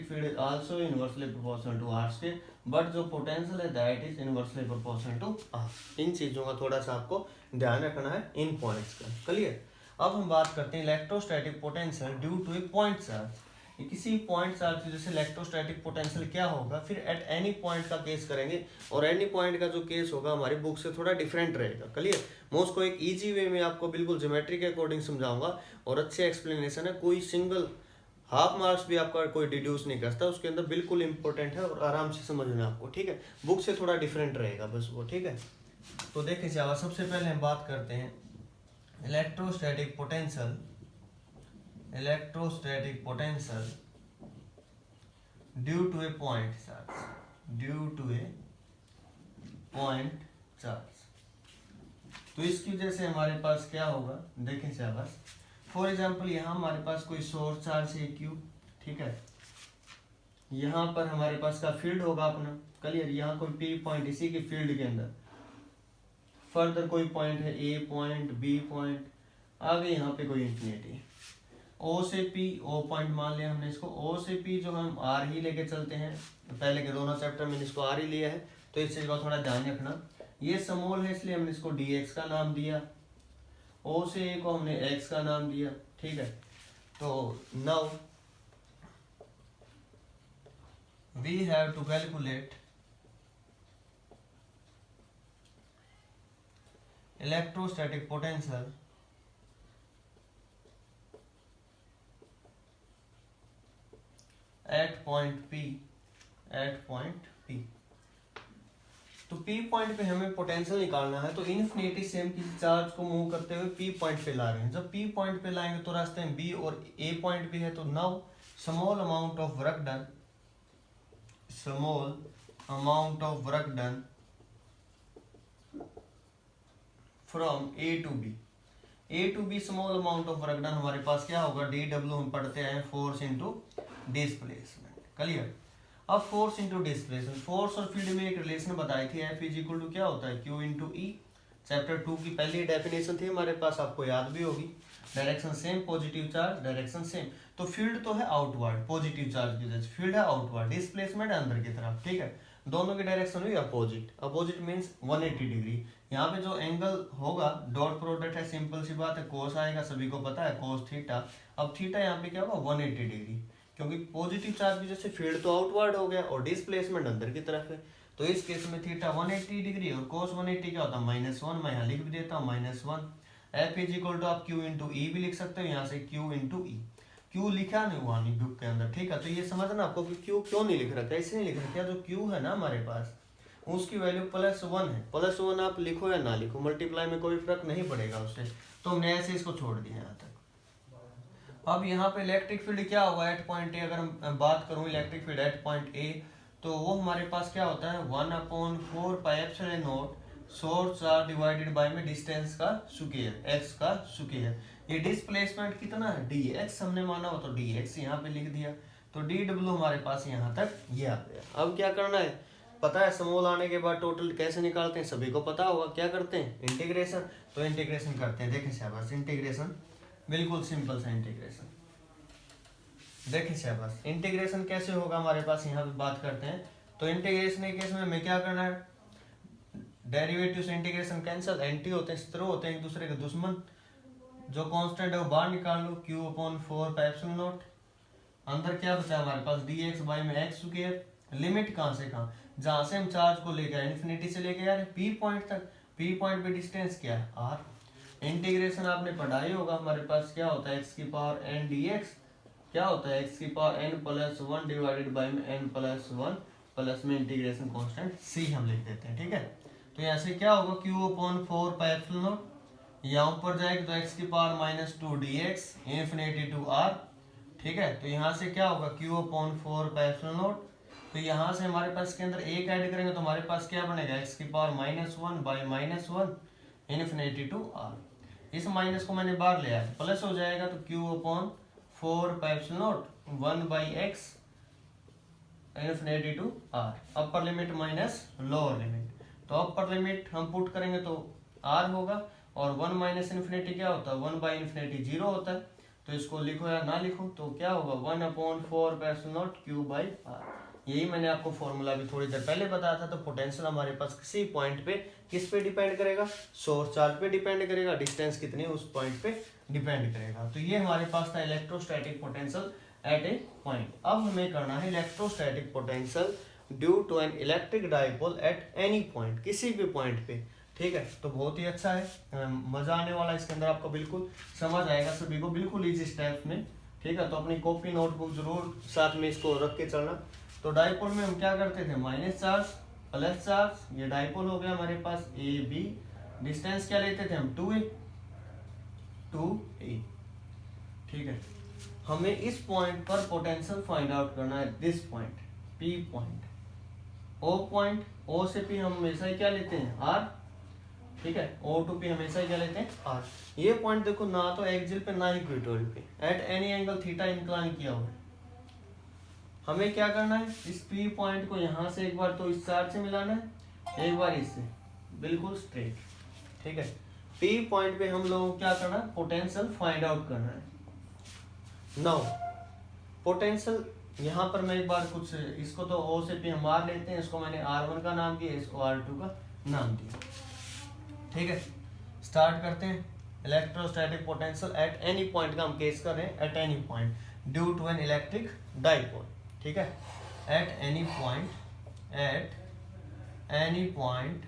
field is also inversely proportional to r square, but जो potential है that is inversely proportional to r। इन चीजों का थोड़ा सा आपको ध्यान रखना है इन पॉइंट्स का। क्लियर। अब हम बात करते हैं electrostatic potential due to a point charge. किसी पॉइंट चार्ज की जैसे इलेक्ट्रोस्टैटिक पोटेंशियल क्या होगा, फिर एट एनी पॉइंट का केस करेंगे, और एनी पॉइंट का जो केस होगा हमारी बुक से थोड़ा डिफरेंट रहेगा। क्लियर। मैं उसको एक इजी वे में आपको बिल्कुल ज्योमेट्री के अकॉर्डिंग समझाऊंगा, और अच्छे एक्सप्लेनेशन है, कोई सिंगल हाफ मार्क्स भी आपका कोई डिड्यूस नहीं करता, उसके अंदर बिल्कुल इंपॉर्टेंट है और आराम से समझ में आपको। ठीक है, बुक से थोड़ा डिफरेंट रहेगा बस वो। ठीक है, तो देखिए चावा सबसे पहले हम बात करते हैं electrostatic potential. Electrostatic potential due to a point charge, due to a point charge. तो इसकी वजह से हमारे पास क्या होगा, देखें चावा फॉर एग्जाम्पल यहाँ हमारे पास कोई सोर्स चार्ज है क्यू। ठीक है, यहाँ पर हमारे पास का फील्ड होगा अपना। क्लियर। यहाँ कोई पी पॉइंट, इसी के फील्ड के अंदर फर्दर कोई पॉइंट है, ए पॉइंट, बी पॉइंट, आगे यहाँ पे कोई इंफिनिटी। ओ से पी, ओ पॉइंट मान लिया हमने इसको। ओ से पी जो हम आर ही लेके चलते हैं, पहले के दोनों चैप्टर में इसको आर ही लिया है, तो इस चीज का थोड़ा ध्यान रखना। ये स्मॉल है इसलिए हमने इसको डी एक्स का नाम दिया, ओ से ए को हमने एक्स का नाम दिया। ठीक है, तो now we have to calculate electrostatic potential at point P, at point P. तो पी पॉइंट पे हमें पोटेंशियल निकालना है, तो इनफिनिटी से हम किसी चार्ज को मूव करते हुए पी पॉइंट पे ला रहे हैं। जब पी पॉइंट पे लाएंगे तो रास्ते में बी और ए पॉइंट भी है, तो now small amount of work done, small amount of work done from A to B. A to B small amount of work done हमारे पास क्या होगा, डी डब्ल्यू हम पढ़ते आए फोर्स इंटू डिस्प्लेसमेंट। क्लियर। अब फोर्स इंटू डिस्प्लेसमेंट, फोर्स और field में एक रिलेशन बताई थी, एफ इज इक्वल टू क्या होता है, क्यू इंटू ई। चैप्टर 2 की पहली डेफिनेशन थी हमारे पास, आपको याद भी होगी। Direction same, positive charge, direction same. तो फील्ड तो है आउटवर्ड, पॉजिटिव चार्ज की वजह, फील्ड है आउटवर्ड, डिस्प्लेसमेंट अंदर की तरफ। ठीक है, दोनों की डायरेक्शन हुई अपोजिट। Opposite means 180 degree. यहाँ पे जो एंगल होगा डॉट प्रोडक्ट है, सिंपल सी बात है, कोस आएगा, सभी को पता है, कोस थीटा। अब थीटा यहाँ पे क्या होगा, 180 डिग्री, क्योंकि पॉजिटिव चार्ज की वजह से फील्ड तो आउटवर्ड हो गया और डिस्प्लेसमेंट अंदर की तरफ है। तो इस केस में थीटा 180 डिग्री और कोस 180 क्या होता है, -1। मैं यहाँ लिख भी देता हूँ -1। एफ इज इक्वल टू आप क्यू इंटू ई भी लिख सकते हो, यहाँ से क्यू इंटू ई। क्यू लिखा नहीं हुआ नहीं बुक के अंदर। ठीक है, तो ये समझना आपको कि क्यू क्यों नहीं लिख रखा, ऐसे नहीं लिख रखा। जो क्यू है ना हमारे पास, उसकी वैल्यू +1 है। +1 आप लिखो या ना लिखो, मल्टीप्लाई में कोई फर्क नहीं पड़ेगा उससे, तो हमने ऐसे इसको छोड़ दिया यहाँ तक। अब यहाँ पे इलेक्ट्रिक फील्ड क्या होगा एट पॉइंट ए, अगर हम बात करूँ electric field at point A, तो वो हमारे पास क्या होता है, 1/4 पाई epsilon not source charge divided by में डिस्टेंस का स्क्वायर, एक्स का स्क्वायर। ये डिस्प्लेसमेंट कितना है, डी एक्स हमने माना हो, तो डी एक्स यहाँ पे लिख दिया। तो डी डब्ल्यू हमारे पास यहाँ तक ये आ गया। अब क्या करना है, पता है स्मॉल आने के बाद टोटल कैसे निकालते हैं, सभी को पता होगा। क्या करते हैं, इंटीग्रेशन। तो इंटीग्रेशन करते हैं, देखें शाबाश, इंटीग्रेशन बिल्कुल सिंपल सा इंटीग्रेशन। देखिए शाबाश, इंटीग्रेशन कैसे होगा हमारे पास, यहाँ पे बात करते हैं। तो इंटीग्रेशन के केस में हमें क्या करना है, डेरिवेटिव से इंटीग्रेशन कैंसिल, एंटी होते हैं, शत्रु होते हैं एक दूसरे के दुश्मन। जो कांस्टेंट है वो बाहर निकाल लो, q/4 पाई एप्सिलॉन नॉट। अंदर क्या बचा हमारे पास, dx बाई में एक्स स्क्वायर। लिमिट कहाँ से कहाँ, जहां से हम चार्ज को लेकर इन्फिनिटी से लेके आ रहे हैं पी पॉइंट तक। पी पॉइंट पे डिस्टेंस क्या है, r। इंटीग्रेशन आपने पढ़ा ही होगा, हमारे पास क्या होता है, x की पावर n dx क्या होता है, x की पावर n+1 डिवाइडेड बाई में n+1 प्लस में इंटीग्रेशन कांस्टेंट c हम लिख देते हैं। ठीक है, तो यहाँ से क्या होगा, q/4 पाई एप्सिलॉन नॉट, यहाँ ऊपर जाएगा तो x की power -2 dx infinity to r। ठीक है, तो यहाँ से क्या होगा, q/4 पाई एप्सिलॉन नॉट। तो यहाँ से हमारे पास इसके अंदर एक ऐड करेंगे तो हमारे पास क्या बनेगा, x की power -1 by -1 infinity to r। इस माइनस को मैंने बाहर ले आया, प्लस हो जाएगा, तो q/4 pi epsilon naught 1/x infinity to r। Upper limit minus lower limit, तो अपर लिमिट हम पुट करेंगे तो r होगा, और 1 माइनस इन्फिनिटी क्या होता है, 1/∞ 0 होता है। तो इसको लिखो या ना लिखो तो क्या होगा 1/4 Q बाई आर। यही मैंने आपको फॉर्मूला भी थोड़ी देर पहले बताया था। तो पोटेंशियल हमारे पास किसी पॉइंट पे किस पे डिपेंड करेगा, सोर्स चार्ज पे डिपेंड करेगा, डिस्टेंस कितनी है उस पॉइंट पे डिपेंड करेगा। तो ये हमारे पास था electrostatic potential at a point. अब हमें करना है electrostatic potential due to an electric dipole at any point, किसी भी पॉइंट पे। ठीक है, तो बहुत ही अच्छा है, मजा आने वाला, इसके अंदर आपको बिल्कुल समझ आएगा सभी को, बिल्कुल इजी स्टेप्स में। ठीक है, तो अपनी कॉपी नोटबुक जरूर साथ में इसको रख के चलना। तो डाइपोल में हम क्या करते थे, माइनस चार्ज प्लस चार्ज, ये डाइपोल हो गया हमारे पास ए बी, डिस्टेंस क्या लेते थे हम 2a। ठीक है, हमें इस पॉइंट पर पोटेंशियल फाइंड आउट करना है, this point P point, O point, O से P हम हमेशा ही क्या लेते हैं R। ठीक है, O to P हमेशा ही क्या लेते हैं R। ये पॉइंट देखो ना तो एक्सियल पे ना इक्वेटोरियल पे, at any angle theta incline किया हुआ है। हमें क्या करना है, इस P पॉइंट को यहाँ से एक बार तो इस चार्ज से मिलाना है, एक बार इससे, बिल्कुल स्ट्रेट। ठीक है, P पॉइंट पे हम लोगों को क्या करना है, पोटेंशियल फाइंड आउट करना है। नाउ पोटेंशियल यहाँ पर मैं एक बार कुछ, इसको तो O से P हम R लेते हैं, इसको मैंने R1 का नाम दिया, इसको R2 का नाम दिया। ठीक है, स्टार्ट करते हैं। Electrostatic potential at any point का हम केस कर रहे हैं, at any point due to an electric dipole. ठीक है, at any point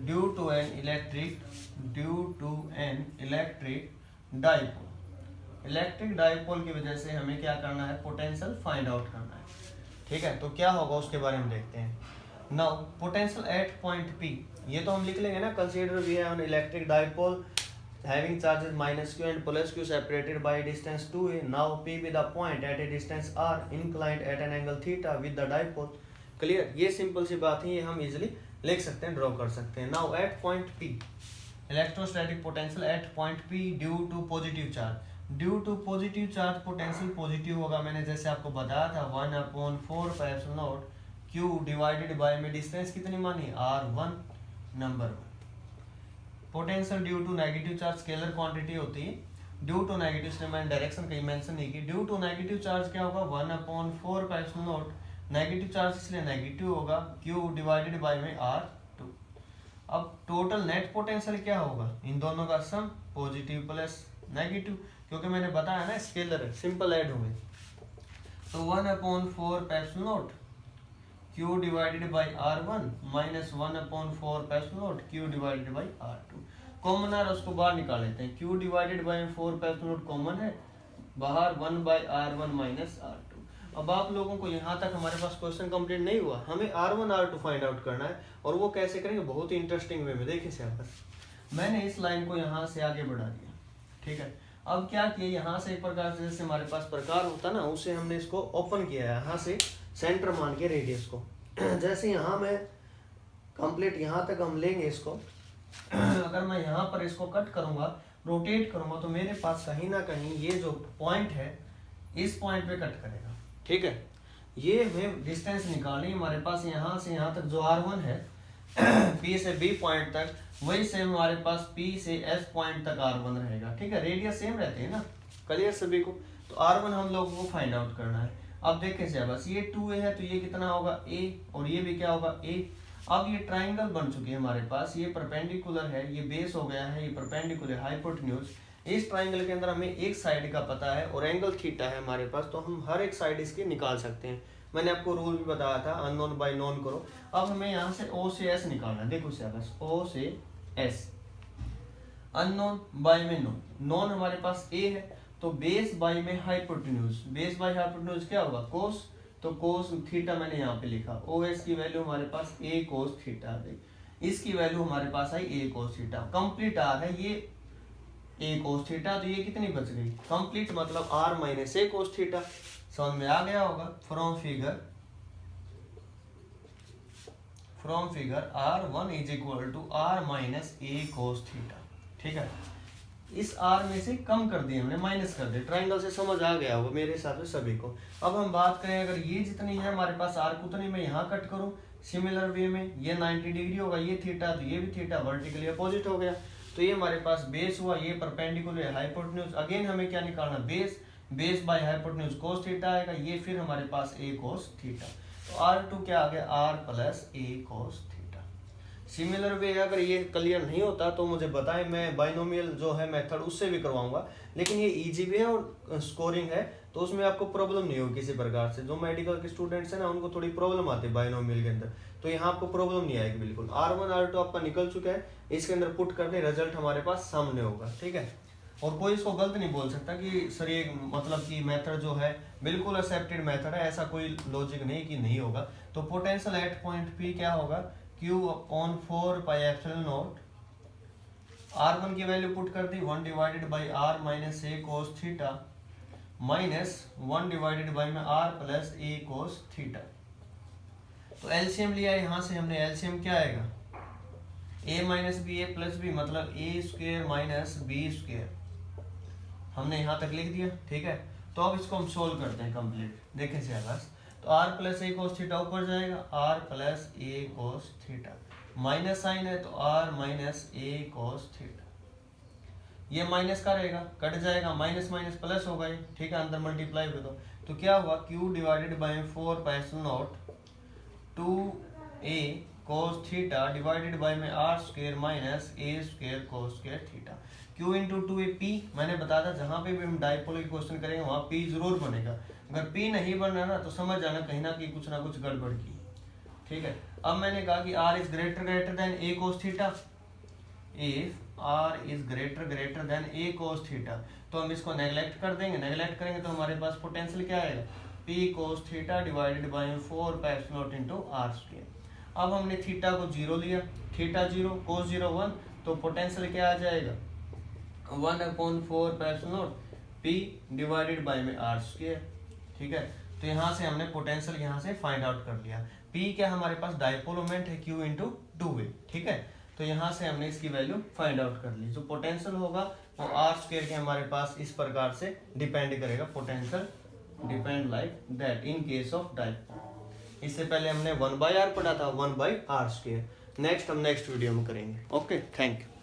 due to an electric dipole. Electric dipole की वजह से हमें क्या करना है, पोटेंशियल फाइंड आउट करना है। ठीक है, तो क्या होगा उसके बारे में देखते हैं। Now potential at point P, ये तो हम लिख लेंगे ना, consider we have an electric dipole having charges -q and +q separated by a distance 2a. Now P with a point at a distance r inclined at an angle theta with the dipole. Clear, ये simple सी बात है, ये हम easily लिख सकते हैं, draw कर सकते हैं। Now at point P, electrostatic potential at point P due to positive charge. Due to positive charge potential positive होगा, मैंने जैसे आपको बताया था 1/4 Q डिवाइडेड बाय में डिस्टेंस कितनी मानी, R1 number 1। Potential due to negative charge scalar quantity होती है, ड्यू टू नेगेटिव, इसलिए मैंने डायरेक्शन कहीं मेंशन नहीं की। ड्यू टू नेगेटिव चार्ज क्या होगा, 1/4 नेगेटिव चार्ज इसलिए नेगेटिव होगा, Q डिवाइडेड बाय में R2। अब टोटल नेट पोटेंशियल क्या होगा, इन दोनों का सम, पॉजिटिव प्लस नेगेटिव, क्योंकि मैंने बताया ना स्केलर है, सिंपल ऐड हो गए। तो 1/4 Q divided by R1 minus 1/4 Q divided by R2। Common है, उसको बाहर निकाल लेते हैं। Q डिवाइडेड बाई 4 कॉमन है बाहर, 1/R1 माइनस R2। अब आप लोगों को यहाँ तक हमारे पास क्वेश्चन कंप्लीट नहीं हुआ, हमें R1 R2 फाइंड आउट करना है, और वो कैसे करेंगे, बहुत ही इंटरेस्टिंग वे में। देखिए सिलेबस, मैंने इस लाइन को यहाँ से आगे बढ़ा दिया। ठीक है, अब क्या किया, यहाँ से एक प्रकार से जैसे हमारे पास प्रकार होता है ना, उसे हमने इसको ओपन किया है, यहाँ से सेंटर मान के रेडियस को। जैसे यहाँ मैं कंप्लीट यहाँ तक हम लेंगे इसको, अगर मैं यहाँ पर इसको कट करूँगा, रोटेट करूँगा, तो मेरे पास कहीं ना कहीं ये जो पॉइंट है इस पॉइंट पे कट करेगा। ठीक है, ये हमें डिस्टेंस निकालनी हमारे पास, यहाँ से यहाँ तक जो R1 है P से B पॉइंट तक, वही सेम हमारे पास P से S पॉइंट तक R1 रहेगा। ठीक है, रेडियस सेम रहते हैं ना, क्लियर सभी को। तो R1 हम लोगों को फाइंड आउट करना है। अब देखें से बस, ये 2a है तो ये कितना होगा a, और ये भी क्या होगा a। अब ये ट्राइंगल बन चुके हैं हमारे पास, ये परपेंडिकुलर है, ये बेस हो गया है, ये परपेंडिकुलर हाइपोटेन्यूज। इस ट्राइंगल के अंदर हमें एक साइड का पता है और एंगल थीटा है हमारे पास, तो हम हर एक साइड इसकी निकाल सकते हैं। मैंने आपको रूल भी बताया था, अननोन बाय नोन करो। अब हमें यहाँ से O से S निकालना है। देखो से बस, O से S, अननोन बाय में नोन, नोन हमारे पास a है, तो बेस बाई में हाइपोटेन्यूज, बेस बाई हाइपोटेन्यूज क्या होगा, कोस, तो कोस थीटा मैंने यहाँ पे लिखा। OS की वैल्यू हमारे पास a कोस थीटा आ गई, इसकी वैल्यू हमारे पास आई a cos theta. Complete r है ये a कोस थीटा, तो ये कितनी बच गई, कंप्लीट मतलब r minus a cos theta. समझ में आ गया होगा। From figure R1 is equal to r minus a cos theta. ठीक है, इस r में से कम कर दिए हमने, माइनस कर दिए। ट्राइंगल से समझ आ गया होगा मेरे हिसाब से सभी को। अब हम बात करें, अगर ये जितनी है हमारे पास r उतनी मैं यहाँ कट करूँ सिमिलर वे में, ये 90 डिग्री होगा, ये थीटा, तो ये भी थीटा, वर्टिकली अपोजिट हो गया। तो ये हमारे पास बेस हुआ, ये परपेंडिकुलर है हाइपोटेन्यूज। अगेन हमें क्या निकालना, base by hypotenuse cos theta आएगा, ये फिर हमारे पास a कोस थीटा। तो R2 क्या आ गया, R plus a cos theta. Similar way अगर ये क्लियर नहीं होता तो मुझे बताएं, मैं बाइनोमियल जो है मेथड उससे भी करवाऊंगा, लेकिन ये इजी भी है और स्कोरिंग है, तो उसमें आपको प्रॉब्लम नहीं होगी किसी प्रकार से। जो मेडिकल के स्टूडेंट्स हैं ना, उनको थोड़ी प्रॉब्लम आती है बाइनोमियल के अंदर, तो यहाँ आपको प्रॉब्लम नहीं आएगी बिल्कुल। R1 R2 आपका निकल चुका है, इसके अंदर पुट करने रिजल्ट हमारे पास सामने होगा, ठीक है। और कोई इसको गलत नहीं बोल सकता कि सर ये मतलब कि मेथड जो है बिल्कुल एक्सेप्टेड मेथड है, ऐसा कोई लॉजिक नहीं कि नहीं होगा। तो पोटेंशियल एट पॉइंट P क्या होगा, Q upon 4 pi epsilon naught, R1 की वैल्यू पुट कर दी 1 divided by R minus a cos theta minus 1 divided by में R plus a cos theta. तो एलसीएम लिया, यहाँ से हमने एलसीएम क्या आएगा, a minus B A plus B, मतलब a square minus B square, हमने यहाँ तक लिख दिया, ठीक है। तो अब इसको हम सोल्व करते हैं कंप्लीट, देखें से बस। तो r plus a cos theta ऊपर जाएगा, r plus a cos theta, minus sign है तो r minus a cos theta, ये माइनस का रहेगा, कट जाएगा, माइनस माइनस प्लस होगा ये, ठीक है, अंदर मल्टीप्लाई कर दो। तो क्या हुआ, q divided by 4 pi epsilon not 2a cos theta divided by में r square minus a square cos square theta. q into 2a p, मैंने बताया था जहां पे भी हम डाइपोल की क्वेश्चन करेंगे वहां p जरूर बनेगा। अगर p नहीं बन रहा ना तो समझ जाना कहीं ना कहीं कुछ ना कुछ गड़बड़ की, ठीक है। अब मैंने कहा कि r is greater than a cos theta, if r is greater than a cos theta, तो हम इसको नेगलेक्ट कर देंगे, नेगलेक्ट करेंगे तो हमारे पास पोटेंशियल क्या आएगा, p cos theta divided by 4 pi epsilon not into r square. अब हमने थीटा को 0 लिया, थीटा 0 कोस 0 1, तो पोटेंशियल क्या आ जाएगा 1 upon 4 pi epsilon not p divided by में r स्क्वायर, ठीक है। तो यहाँ से हमने पोटेंशियल यहाँ से फाइंड आउट कर लिया। p क्या हमारे पास डाइपोल मोमेंट है q इंटू 2a, ठीक है। तो यहाँ से हमने इसकी वैल्यू फाइंड आउट कर ली। जो पोटेंशियल होगा वो r स्क्वायर के हमारे पास इस प्रकार से डिपेंड करेगा, potential depend like that in case of dipole. इससे पहले हमने 1/r पढ़ा था, 1/r स्क्वायर। नेक्स्ट हम नेक्स्ट वीडियो में करेंगे। Okay, thank you.